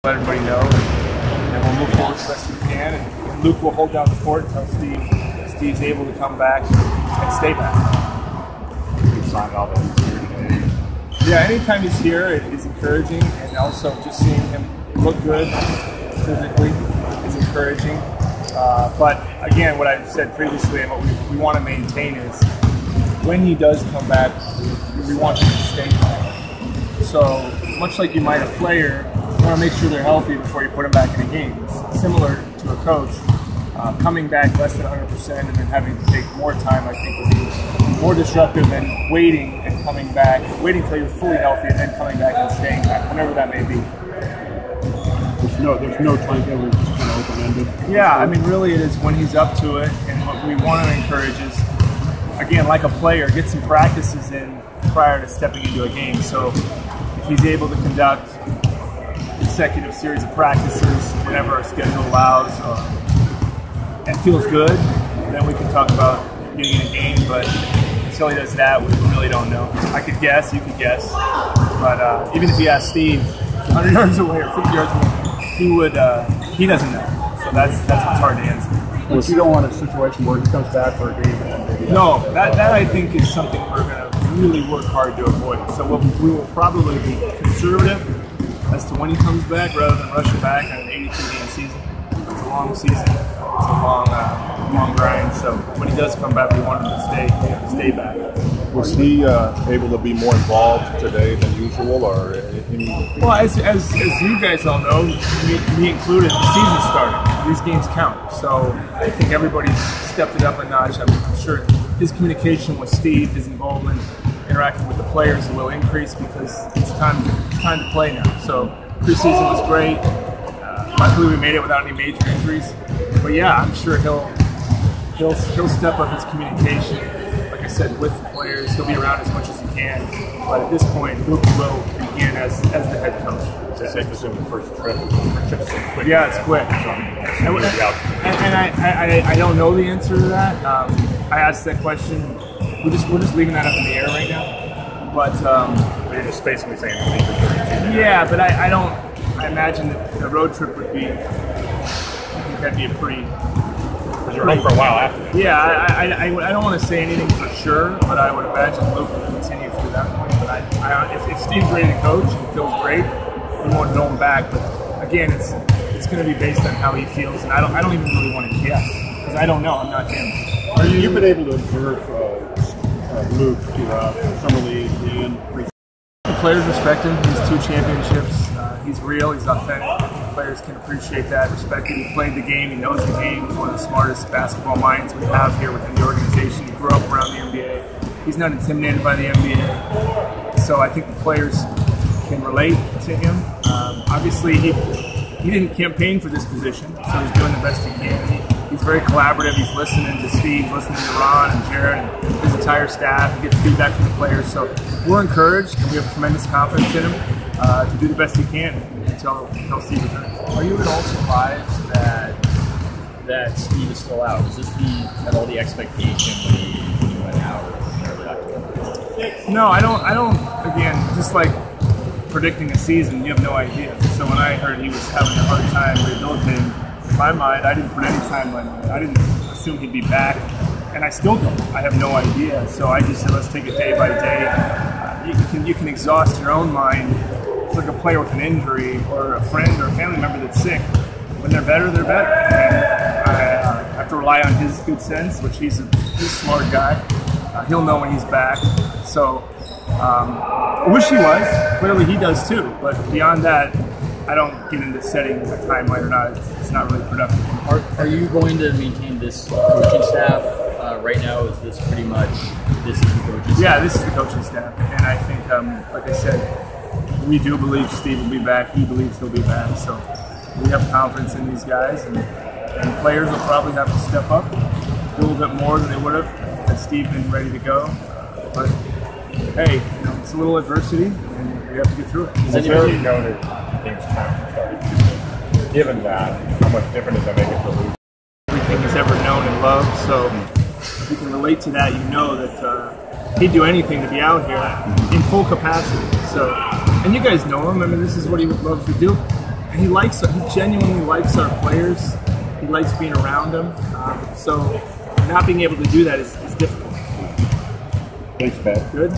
Let everybody know, and we'll move forward as best we can. And Luke will hold down the fort until Steve's able to come back and stay back. Yeah, anytime he's here, it's encouraging, and also just seeing him look good physically is encouraging. But again, what I said previously and what we want to maintain is when he does come back, we want him to stay back. So much like you might a player, you want to make sure they're healthy before you put them back in a game. It's similar to a coach. Coming back less than 100% and then having to take more time, I think, would be more disruptive than waiting and coming back, waiting until you're fully healthy and then coming back and staying back, whenever that may be. There's no timetable, it's just kind of open-ended. Yeah, I mean, really it is when he's up to it, and what we want to encourage is, again, like a player, get some practices in prior to stepping into a game. So if he's able to conduct consecutive series of practices whenever our schedule allows and feels good, then we can talk about getting in a game. But until he does that, we really don't know. I could guess, you could guess, but even if you ask Steve 100 yards away or 50 yards away, he doesn't know. So that's what's hard to answer. But you don't want a situation where he comes back for a game and maybe no, that I think is something we're going to really work hard to avoid. So we will probably be conservative as to when he comes back rather than rushing back on an 82-game season. It's a long season. It's a long grind. So when he does come back, we want him to stay back. Was he able to be more involved today than usual, or any? Well, as you guys all know, me included, the season started. These games count. So I think everybody's stepped it up a notch. I'm sure his communication with Steve, his involvement, interacting with the players will increase because it's time to play now. So preseason was great. Luckily, we made it without any major injuries. But yeah, I'm sure he'll step up his communication. Like I said, with the players, he'll be around as much as he can. But at this point, Luke will begin as the head coach. It's safe to assume the first trip's quick. Yeah, it's quick. And I don't know the answer to that. I asked that question. We're just leaving that up in the air right now. But you're just basically saying yeah, but I imagine that the road trip would be. I think that'd be a pretty. You're home for a while after that. Yeah, I don't want to say anything for sure, but I would imagine Luke will continue through that point. But if Steve's ready to coach and feels great, we won't know him back. But again, it's going to be based on how he feels, and I don't even really want to guess because I don't know. I'm not him. You've been able to observe Luke throughout summer league and pre-season. The players respect him. He's 2 championships. He's real. He's authentic. Players can appreciate that, respect it. He played the game. He knows the game. He's one of the smartest basketball minds we have here within the organization. He grew up around the NBA. He's not intimidated by the NBA. So I think the players can relate to him. Obviously, he didn't campaign for this position, so he's doing the best he can. He's very collaborative. He's listening to Steve, listening to Ron and Jared and his entire staff. He gets feedback from the players. So we're encouraged, and we have tremendous confidence in him to do the best he can until Steve returns. Are you at all surprised that Steve is still out? Was this at all the expectation when he went out in early October? No, I don't. Again, just like predicting a season, you have no idea. So when I heard he was having a hard time rehabilitating, in my mind, I didn't put any timeline on it. I didn't assume he'd be back, and I still don't. I have no idea. So I just said, let's take it day by day. You can exhaust your own mind. It's like a player with an injury or a friend or a family member that's sick. When they're better, they're better. And I have to rely on his good sense, which he's a smart guy. He'll know when he's back. So I wish he was. Clearly he does too. But beyond that, I don't get into setting a timeline or not. It's not really productive. Are you going to maintain this coaching staff right now? Is this pretty much this is the coaching staff? Yeah, this is the coaching staff. And I think, like I said, we do believe Steve will be back. He believes he'll be back. So we have confidence in these guys. And players will probably have to step up, do a little bit more than they would have had Steve been ready to go. But hey, it's a little adversity, and we have to get through it. It's very noted things started. Given that, how much different does that make it for Luke? Everything he's ever known and loved. So if you can relate to that, you know that he'd do anything to be out here in full capacity. So, and you guys know him. I mean, this is what he would love to do. And he genuinely likes our players. He likes being around them. So not being able to do that is difficult. Thanks, Pat. Good.